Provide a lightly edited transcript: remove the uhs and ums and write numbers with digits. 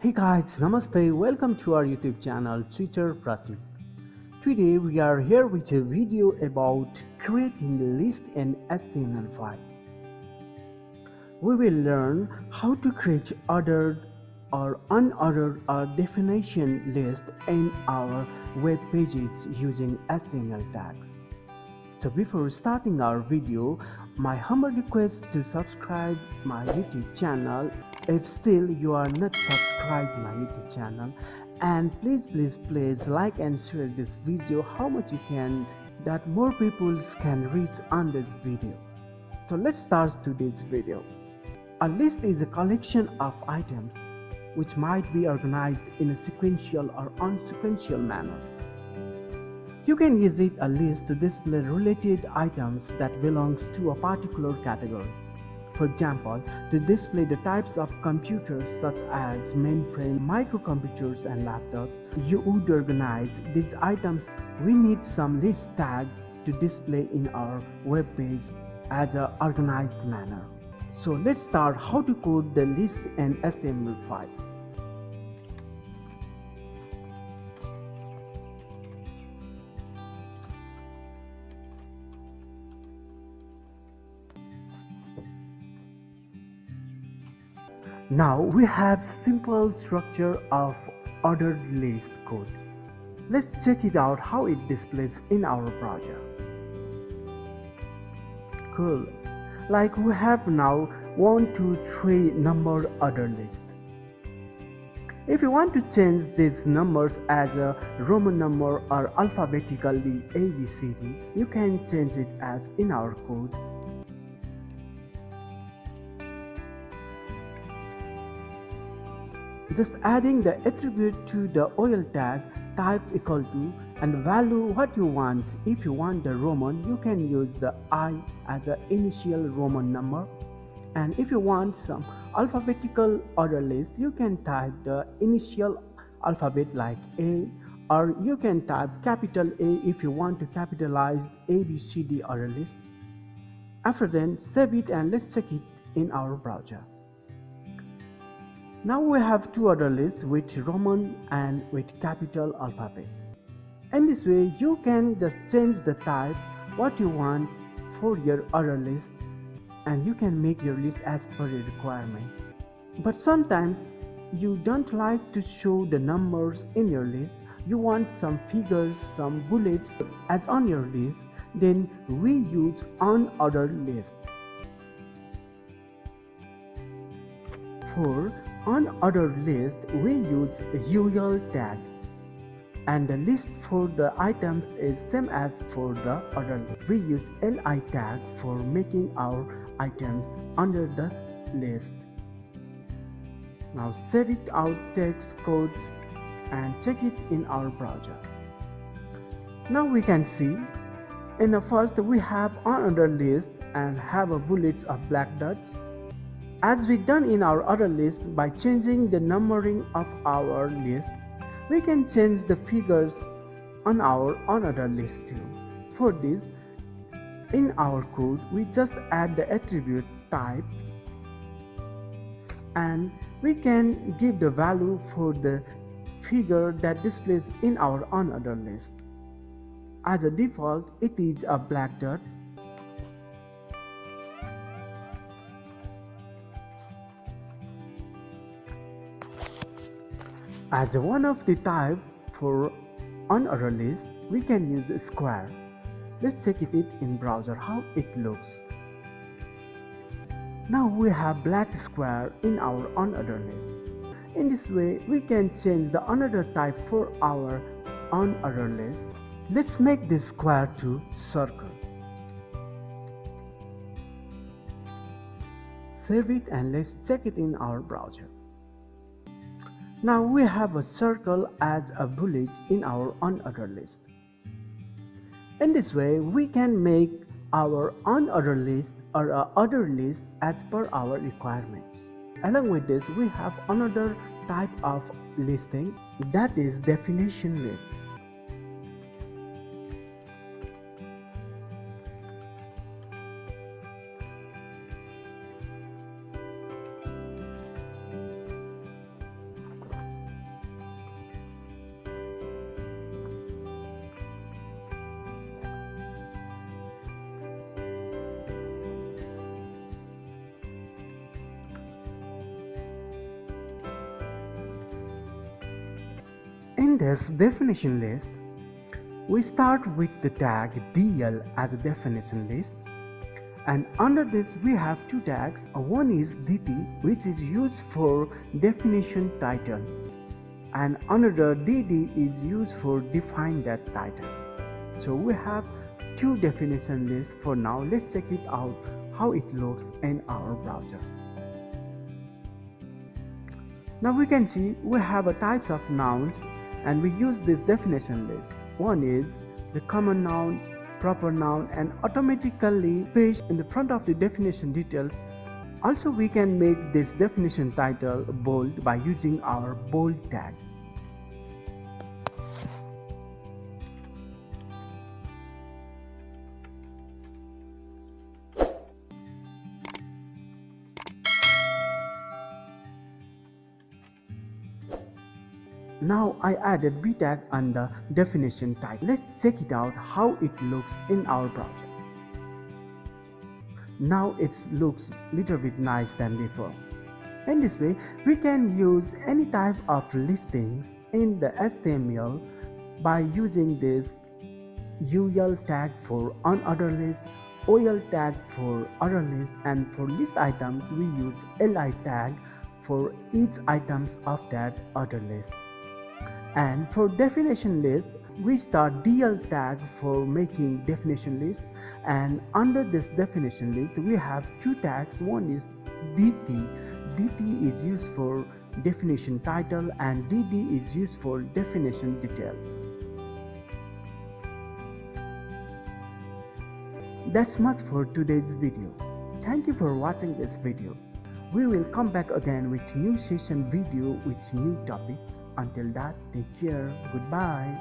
Hey guys, Namaste, welcome to our YouTube channel Tutor Pratik. Today we are here with a video about creating a list in HTML5. We will learn how to create ordered or unordered or definition list in our web pages using HTML tags. So before starting our video, my humble request to subscribe my YouTube channel if still you are not subscribed my YouTube channel, and please like and share this video how much you can, that more people can reach on this video. So let's start today's video. A list is a collection of items which might be organized in a sequential or unsequential manner. You can use a list to display related items that belongs to a particular category. For example, to display the types of computers such as mainframe, microcomputers and laptops, you would organize these items. We need some list tag to display in our web page as an organized manner. So let's start how to code the list in HTML5. Now we have simple structure of ordered list code. Let's check it out how it displays in our browser. Cool. Like we have now 1, 2, 3 number order list. If you want to change these numbers as a Roman number or alphabetically ABCD, you can change it as in our code. Just adding the attribute to the OL tag, type equal to, and value what you want. If you want the Roman, you can use the I as the initial Roman number, and if you want some alphabetical order list, you can type the initial alphabet like A, or you can type capital A if you want to capitalize ABCD order list. After then, save it and let's check it in our browser. Now we have two order lists with Roman and with capital alphabets. In this way, you can just change the type what you want for your order list, and you can make your list as per your requirement. But sometimes you don't like to show the numbers in your list. You want some figures, some bullets as on your list. Then we use unordered list. For unordered list, we use UL tag, and the list for the items is same as for the order list. We use LI tag for making our items under the list. Now set it out text codes and check it in our browser. Now we can see in the first we have unordered list and have a bullets of black dots. As we done in our other list, by changing the numbering of our list, we can change the figures on our unordered list too. For this, in our code, we just add the attribute type, and we can give the value for the figure that displays in our unordered list. As a default, it is a black dot. As one of the type for unordered list, we can use a square. Let's check it in browser how it looks. Now we have black square in our unordered list. In this way, we can change the unordered type for our unordered list. Let's make this square to circle. Save it and let's check it in our browser. Now we have a circle as a bullet in our unordered list. In this way, we can make our unordered list or a order list as per our requirements. Along with this, we have another type of listing, that is definition list. In this definition list, we start with the tag DL as a definition list, and under this we have two tags. One is DT, which is used for definition title, and another DD is used for define that title. So we have two definition lists for now. Let's check it out how it looks in our browser. Now we can see we have a types of nouns, and we use this definition list. One is the common noun, proper noun, and automatically paste in the front of the definition details. Also, we can make this definition title bold by using our bold tag. Now I added B tag under definition title. Let's check it out how it looks in our browser. Now it looks little bit nice than before. In this way, we can use any type of listings in the HTML by using this UL tag for unordered list, OL tag for other list, and for list items we use LI tag for each items of that other list. And for definition list, we start DL tag for making definition list, and under this definition list we have two tags. One is DT. DT is used for definition title, and DD is used for definition details. That's much for today's video. Thank you for watching this video. We will come back again with new session video with new topics. Until that, take care. Goodbye.